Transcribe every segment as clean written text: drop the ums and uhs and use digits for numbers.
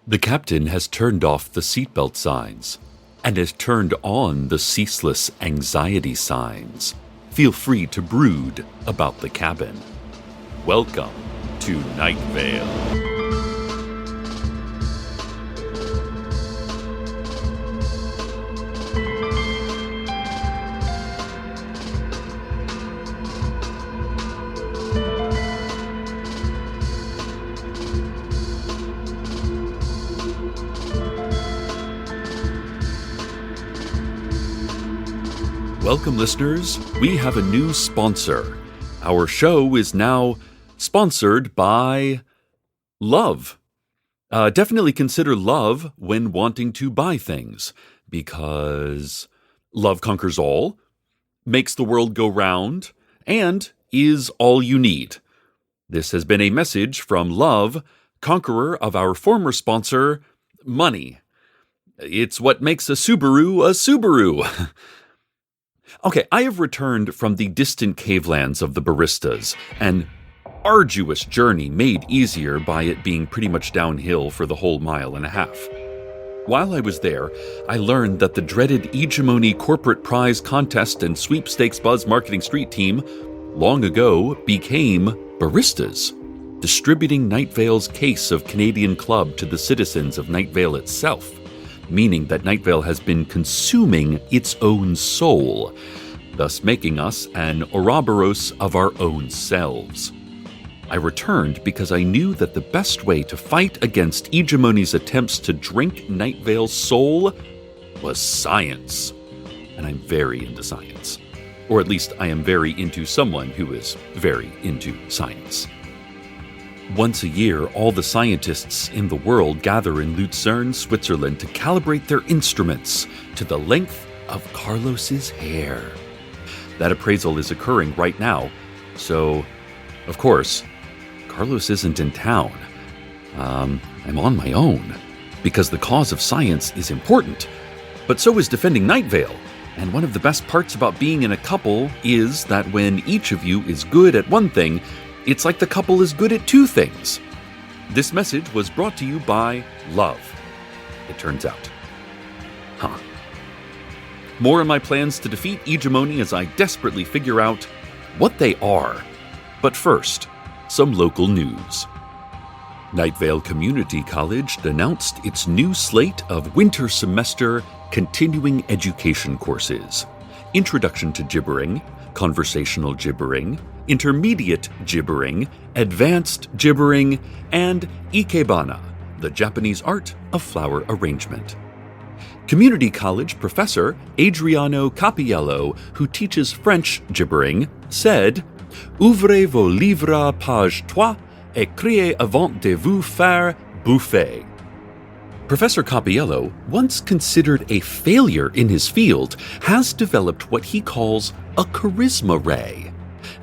The captain has turned off the seatbelt signs and has turned on the ceaseless anxiety signs. Feel free to brood about the cabin. Welcome to Night Vale. Welcome, listeners. We have a new sponsor. Our show is now sponsored by love. Definitely consider love when wanting to buy things, because love conquers all, makes the world go round, and is all you need. This has been a message from Love, conqueror of our former sponsor, Money. It's what makes a Subaru a Subaru. Okay, I have returned from the distant cavelands of the baristas, an arduous journey made easier by it being pretty much downhill for the whole mile and a half. While I was there, I learned that the dreaded eGemony corporate prize contest and sweepstakes buzz marketing street team long ago became baristas, distributing Night Vale's case of Canadian Club to the citizens of Night Vale itself, meaning that Night Vale has been consuming its own soul, thus making us an Ouroboros of our own selves. I returned because I knew that the best way to fight against eGemony's attempts to drink Night Vale's soul was science. And I'm very into science. Or at least I am very into someone who is very into science. Once a year, all the scientists in the world gather in Lucerne, Switzerland to calibrate their instruments to the length of Carlos's hair. That appraisal is occurring right now, so, of course, Carlos isn't in town. I'm on my own, because the cause of science is important, but so is defending Night Vale. And one of the best parts about being in a couple is that when each of you is good at one thing, it's like the couple is good at two things. This message was brought to you by love, it turns out. More on my plans to defeat eGemony as I desperately figure out what they are. But first, some local news. Night Vale Community College announced its new slate of winter semester continuing education courses: Introduction to Gibbering, Conversational Gibbering, Intermediate Gibbering, Advanced Gibbering, and Ikebana, the Japanese art of flower arrangement. Community College professor Adriano Capiello, who teaches French gibbering, said, "Ouvrez vos livres page 3 et criez avant de vous faire bouffer." Professor Capiello, once considered a failure in his field, has developed what he calls a charisma ray.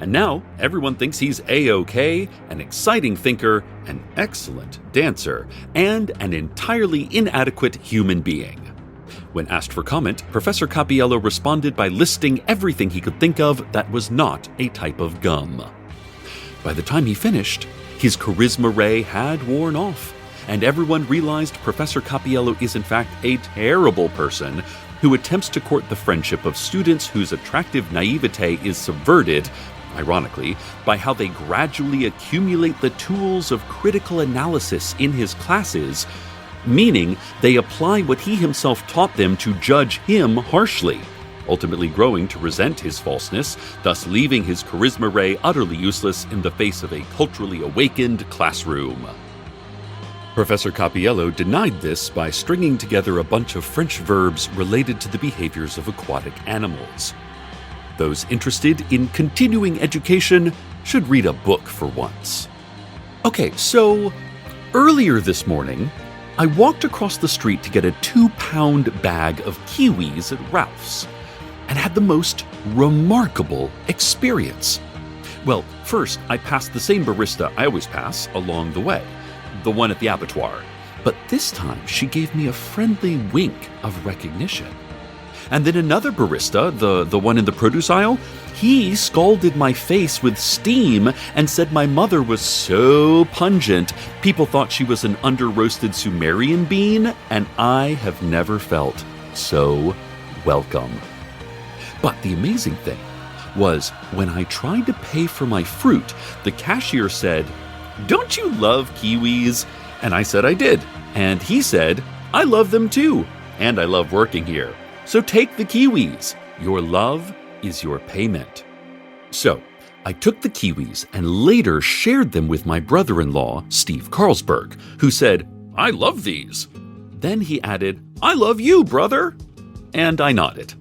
And now everyone thinks he's A-OK, an exciting thinker, an excellent dancer, and an entirely inadequate human being. When asked for comment, Professor Capiello responded by listing everything he could think of that was not a type of gum. By the time he finished, his charisma ray had worn off, and everyone realized Professor Capiello is in fact a terrible person who attempts to court the friendship of students whose attractive naivete is subverted, ironically, by how they gradually accumulate the tools of critical analysis in his classes, meaning they apply what he himself taught them to judge him harshly, ultimately growing to resent his falseness, thus leaving his charisma ray utterly useless in the face of a culturally awakened classroom. Professor Capiello denied this by stringing together a bunch of French verbs related to the behaviors of aquatic animals. Those interested in continuing education should read a book for once. Okay, so earlier this morning, I walked across the street to get a 2-pound bag of kiwis at Ralph's and had the most remarkable experience. Well, first, I passed the same barista I always pass along the way, the one at the abattoir. But this time, she gave me a friendly wink of recognition. And then another barista, the one in the produce aisle, he scalded my face with steam and said my mother was so pungent, people thought she was an under-roasted Sumerian bean, and I have never felt so welcome. But the amazing thing was when I tried to pay for my fruit, the cashier said, "Don't you love kiwis?" And I said I did. And he said, "I love them too, and I love working here. So take the kiwis. Your love is your payment." So I took the kiwis and later shared them with my brother-in-law, Steve Carlsberg, who said, "I love these." Then he added, "I love you, brother." And I nodded.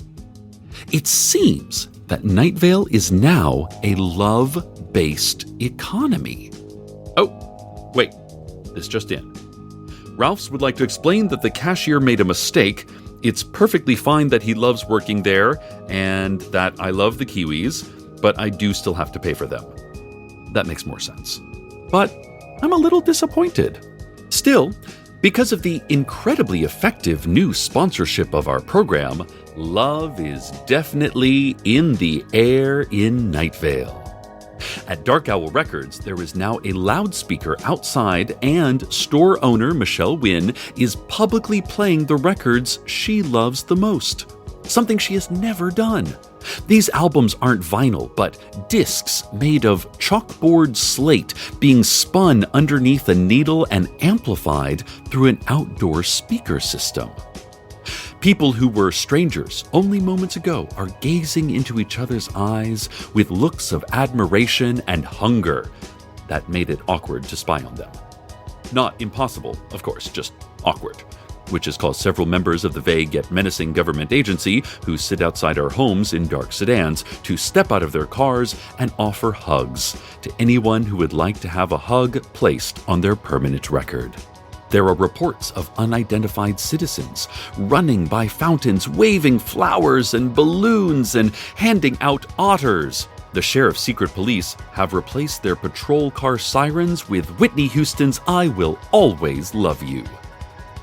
It seems that Night Vale is now a love-based economy. Oh, wait, this just in. Ralphs would like to explain that the cashier made a mistake. It's perfectly fine that he loves working there and that I love the kiwis, but I do still have to pay for them. That makes more sense. But I'm a little disappointed. Still, because of the incredibly effective new sponsorship of our program, love is definitely in the air in Night Vale. At Dark Owl Records, there is now a loudspeaker outside, and store owner Michelle Wynn is publicly playing the records she loves the most, something she has never done. These albums aren't vinyl, but discs made of chalkboard slate being spun underneath a needle and amplified through an outdoor speaker system. People who were strangers only moments ago are gazing into each other's eyes with looks of admiration and hunger. That made it awkward to spy on them. Not impossible, of course, just awkward, which has caused several members of the vague yet menacing government agency who sit outside our homes in dark sedans to step out of their cars and offer hugs to anyone who would like to have a hug placed on their permanent record. There are reports of unidentified citizens running by fountains, waving flowers and balloons and handing out otters. The sheriff's secret police have replaced their patrol car sirens with Whitney Houston's "I Will Always Love You."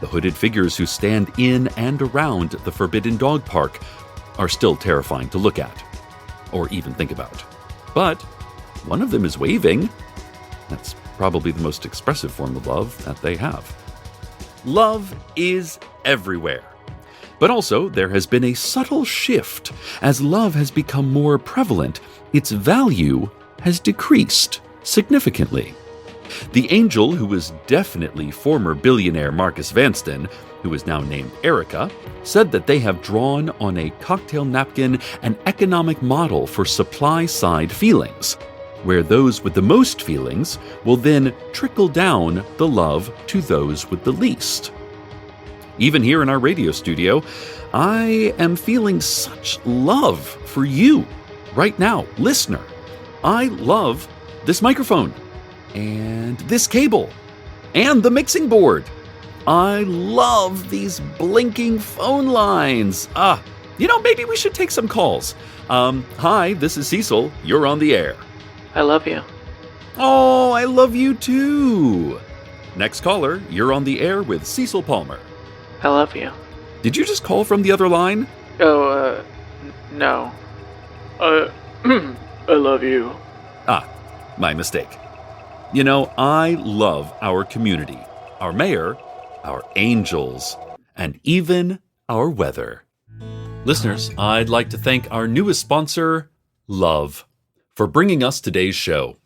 The hooded figures who stand in and around the Forbidden Dog Park are still terrifying to look at, or even think about. But one of them is waving. That's probably the most expressive form of love that they have. Love is everywhere. But also, there has been a subtle shift. As love has become more prevalent, its value has decreased significantly. The angel, who was definitely former billionaire Marcus Vanston, who is now named Erica, said that they have drawn on a cocktail napkin an economic model for supply-side feelings, where those with the most feelings will then trickle down the love to those with the least. Even here in our radio studio, I am feeling such love for you right now, listener. I love this microphone, and this cable, and the mixing board. I love these blinking phone lines. Maybe we should take some calls. Hi, this is Cecil. You're on the air. I love you. Oh, I love you too. Next caller, you're on the air with Cecil Palmer. I love you. Did you just call from the other line? Oh, no. I love you. My mistake. You know, I love our community, our mayor, our angels, and even our weather. Listeners, I'd like to thank our newest sponsor, Love, for bringing us today's show.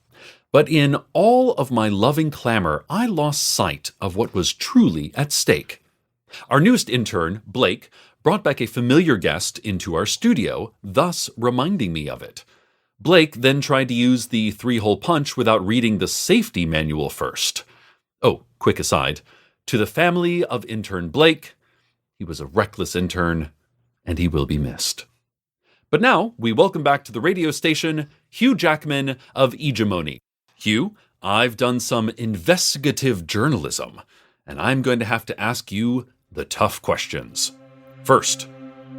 But in all of my loving clamor, I lost sight of what was truly at stake. Our newest intern, Blake, brought back a familiar guest into our studio, thus reminding me of it. Blake then tried to use the 3-hole punch without reading the safety manual first. Oh, quick aside. To the family of intern Blake, he was a reckless intern, and he will be missed. But now, we welcome back to the radio station, Hugh Jackman of eGemony. Hugh, I've done some investigative journalism, and I'm going to have to ask you the tough questions. First,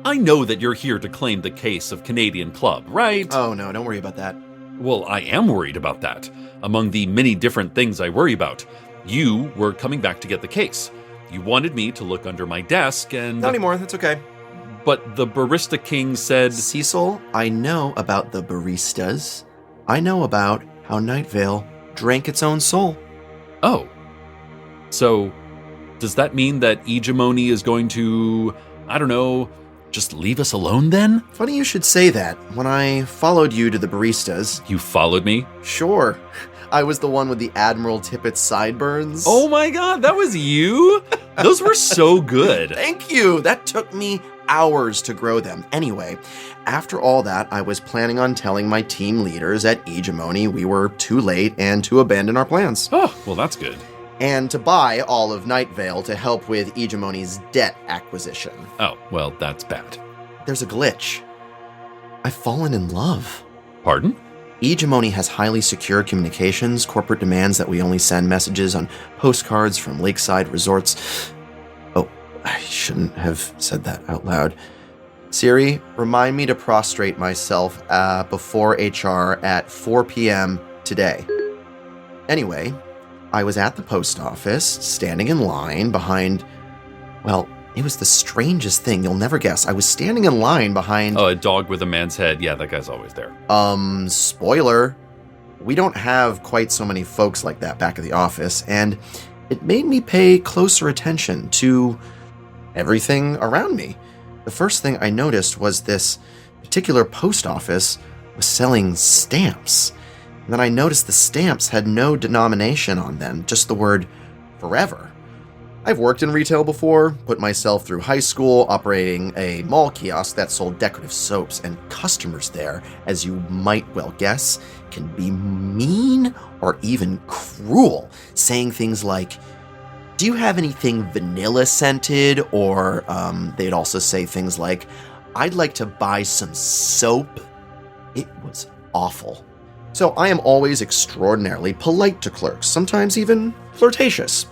I know that you're here to claim the case of Canadian Club, right? Oh no, don't worry about that. Well, I am worried about that. Among the many different things I worry about, you were coming back to get the case. You wanted me to look under my desk and... Not anymore, that's okay. but the Barista King said... Cecil, I know about the baristas. I know about how Night Vale drank its own soul. Oh. So, does that mean that eGemony is going to, I don't know, just leave us alone then? Funny you should say that. When I followed you to the baristas... You followed me? Sure. I was the one with the Admiral Tippett sideburns. Oh my god, that was you? Those were so good. Thank you. That took me hours to grow them. Anyway, after all that, I was planning on telling my team leaders at eGemony we were too late and to abandon our plans. Oh, well that's good. And to buy all of Night Vale to help with eGemony's debt acquisition. Oh, well that's bad. There's a glitch. I've fallen in love. Pardon? eGemony has highly secure communications. Corporate demands that we only send messages on postcards from lakeside resorts. Oh, I shouldn't have said that out loud. Siri, remind me to prostrate myself before HR at 4 p.m. today. Anyway, I was at the post office, standing in line behind... Well, it was the strangest thing. You'll never guess. I was standing in line behind... Oh, a dog with a man's head. Yeah, that guy's always there. Spoiler. We don't have quite so many folks like that back at the office, and it made me pay closer attention to everything around me. The first thing I noticed was this particular post office was selling stamps. And then I noticed the stamps had no denomination on them, just the word forever. I've worked in retail before, put myself through high school operating a mall kiosk that sold decorative soaps, and customers there, as you might well guess, can be mean or even cruel, saying things like, "Do you have anything vanilla scented?" Or they'd also say things like, "I'd like to buy some soap." It was awful. So I am always extraordinarily polite to clerks, sometimes even flirtatious.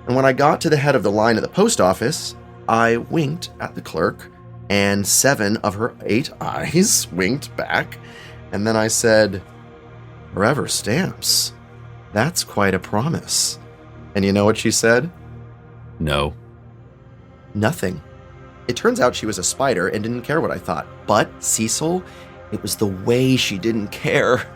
And when I got to the head of the line at the post office, I winked at the clerk, and 7 of her 8 eyes winked back. And then I said, "Forever stamps. That's quite a promise." And you know what she said? No. Nothing. It turns out she was a spider and didn't care what I thought. But, Cecil, it was the way she didn't care.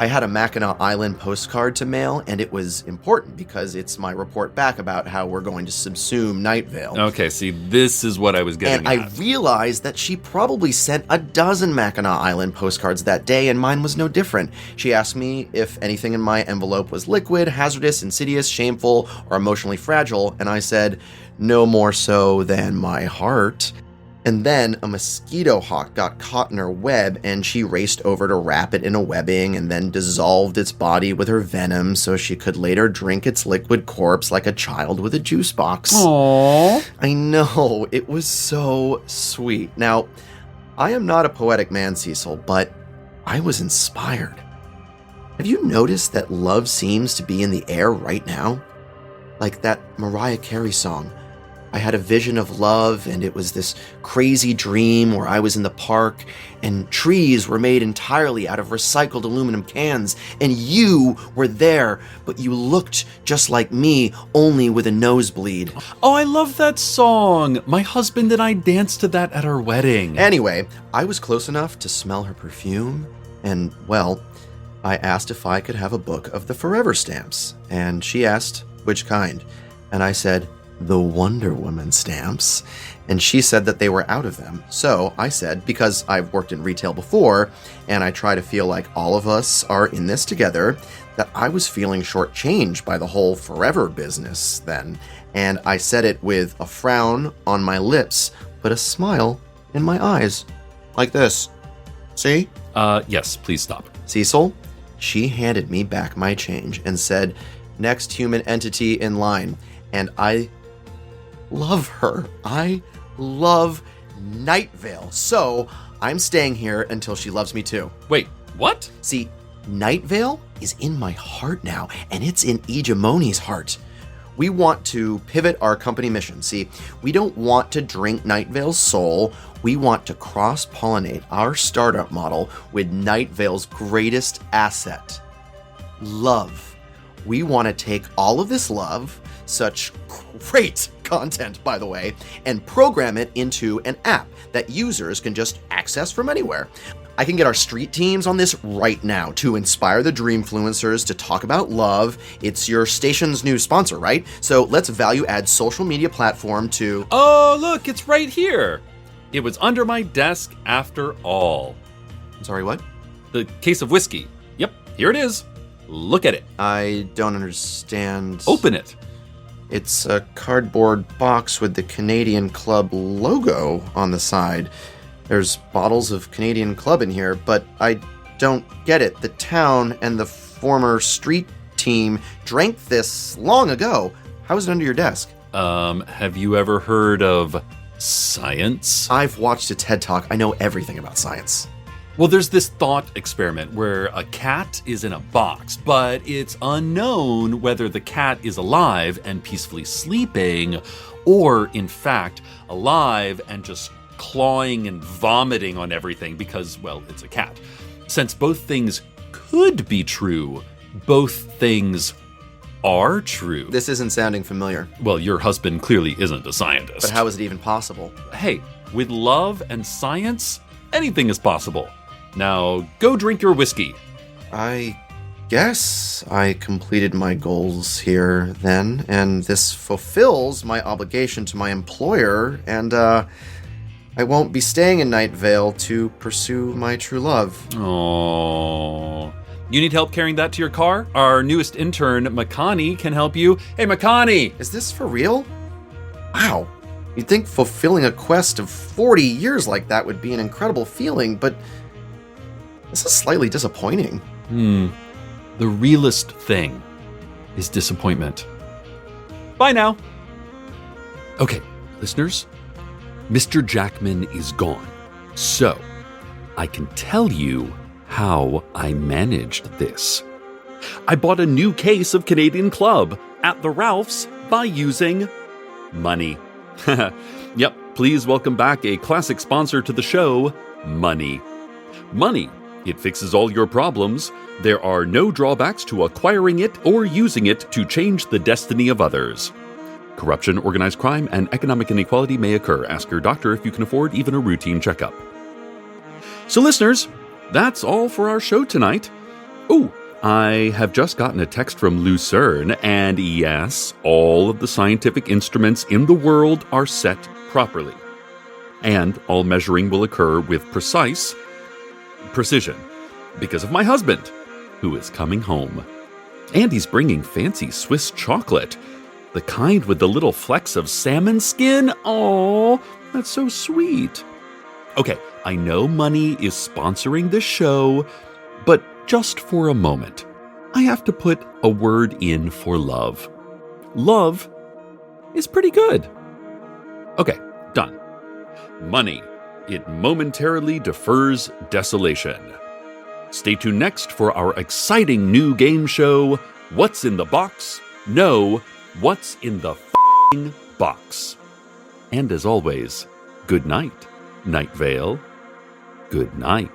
I had a Mackinac Island postcard to mail, and it was important because it's my report back about how we're going to subsume Night Vale. Okay, see, this is what I was getting at. And I realized that she probably sent a dozen Mackinac Island postcards that day, and mine was no different. She asked me if anything in my envelope was liquid, hazardous, insidious, shameful, or emotionally fragile, and I said, "No more so than my heart." And then a mosquito hawk got caught in her web, and she raced over to wrap it in a webbing and then dissolved its body with her venom so she could later drink its liquid corpse like a child with a juice box. Aww. I know, it was so sweet. Now, I am not a poetic man, Cecil, but I was inspired. Have you noticed that love seems to be in the air right now? Like that Mariah Carey song. I had a vision of love, and it was this crazy dream where I was in the park, and trees were made entirely out of recycled aluminum cans, and you were there, but you looked just like me, only with a nosebleed. Oh, I love that song. My husband and I danced to that at our wedding. Anyway, I was close enough to smell her perfume, and, well, I asked if I could have a book of the Forever stamps, and she asked which kind, and I said, "The Wonder Woman stamps," and she said that they were out of them. So I said, because I've worked in retail before, and I try to feel like all of us are in this together, that I was feeling shortchanged by the whole Forever business then. And I said it with a frown on my lips, but a smile in my eyes. Like this. See? Yes, please stop. Cecil, she handed me back my change and said, "Next human entity in line." And I love her. I love Night Vale. So I'm staying here until she loves me too. Wait, what? See, Night Vale is in my heart now, and it's in eGemony's heart. We want to pivot our company mission. See, we don't want to drink Night Vale's soul. We want to cross-pollinate our startup model with Night Vale's greatest asset, love. We want to take all of this love, such great content, by the way, and program it into an app that users can just access from anywhere. I can get our street teams on this right now to inspire the Dreamfluencers to talk about love. It's your station's new sponsor, right? So let's value add social media platform to... Oh, look, it's right here. It was under my desk after all. Sorry, what? The case of whiskey. Yep, here it is. Look at it. I don't understand. Open it. It's a cardboard box with the Canadian Club logo on the side. There's bottles of Canadian Club in here, but I don't get it. The town and the former street team drank this long ago. How is it under your desk? Have you ever heard of science? I've watched a TED Talk. I know everything about science. Well, there's this thought experiment where a cat is in a box, but it's unknown whether the cat is alive and peacefully sleeping, or in fact, alive and just clawing and vomiting on everything because, well, it's a cat. Since both things could be true, both things are true. This isn't sounding familiar. Well, your husband clearly isn't a scientist. But how is it even possible? Hey, with love and science, anything is possible. Now, go drink your whiskey. I guess I completed my goals here then, and this fulfills my obligation to my employer, and I won't be staying in Night Vale to pursue my true love. Aww. You need help carrying that to your car? Our newest intern, Makani, can help you. Hey, Makani! Is this for real? Wow. You'd think fulfilling a quest of 40 years like that would be an incredible feeling, but this is slightly disappointing. The realest thing is disappointment. Bye now. Okay, listeners, Mr. Jackman is gone. So, I can tell you how I managed this. I bought a new case of Canadian Club at the Ralph's by using money. Yep, please welcome back a classic sponsor to the show, money. Money. It fixes all your problems. There are no drawbacks to acquiring it or using it to change the destiny of others. Corruption, organized crime, and economic inequality may occur. Ask your doctor if you can afford even a routine checkup. So listeners, that's all for our show tonight. Oh, I have just gotten a text from Lucerne, and yes, all of the scientific instruments in the world are set properly. And all measuring will occur with precision, because of my husband, who is coming home. And he's bringing fancy Swiss chocolate, the kind with the little flecks of salmon skin. Oh, that's so sweet. Okay, I know money is sponsoring this show, but just for a moment, I have to put a word in for love. Love is pretty good. Okay, done. Money. It momentarily defers desolation. Stay tuned next for our exciting new game show, What's in the Box? No, What's in the f***ing Box? And as always, good night, Night Vale. Good night.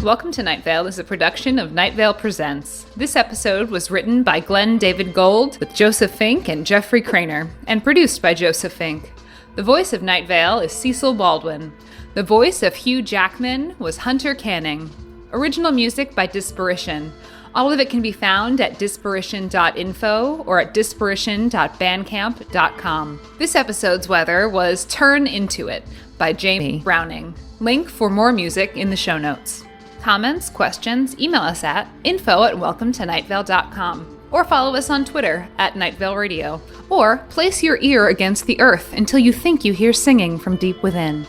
Welcome to Night Vale is a production of Night Vale Presents. This episode was written by Glenn David Gold with Joseph Fink and Jeffrey Craner, and produced by Joseph Fink. The voice of Night Vale is Cecil Baldwin. The voice of Hugh Jackman was Hunter Canning. Original music by Disparition. All of it can be found at disparition.info or at disparition.bandcamp.com. This episode's weather was Turn Into It by Jamie Browning. Link for more music in the show notes. Comments, questions, email us at info@welcometonightvale.com, or follow us on Twitter at Nightvale Radio, or place your ear against the earth until you think you hear singing from deep within.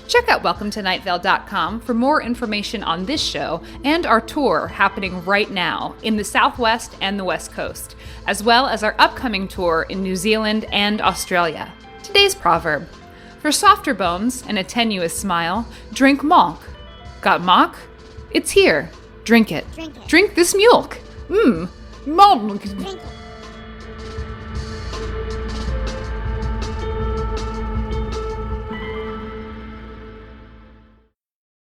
Check out welcometonightvale.com for more information on this show and our tour happening right now in the Southwest and the West Coast, as well as our upcoming tour in New Zealand and Australia. Today's proverb: for softer bones and a tenuous smile, drink malk. Got mock? It's here. Drink it. Drink this mulk. Malt. Drink it.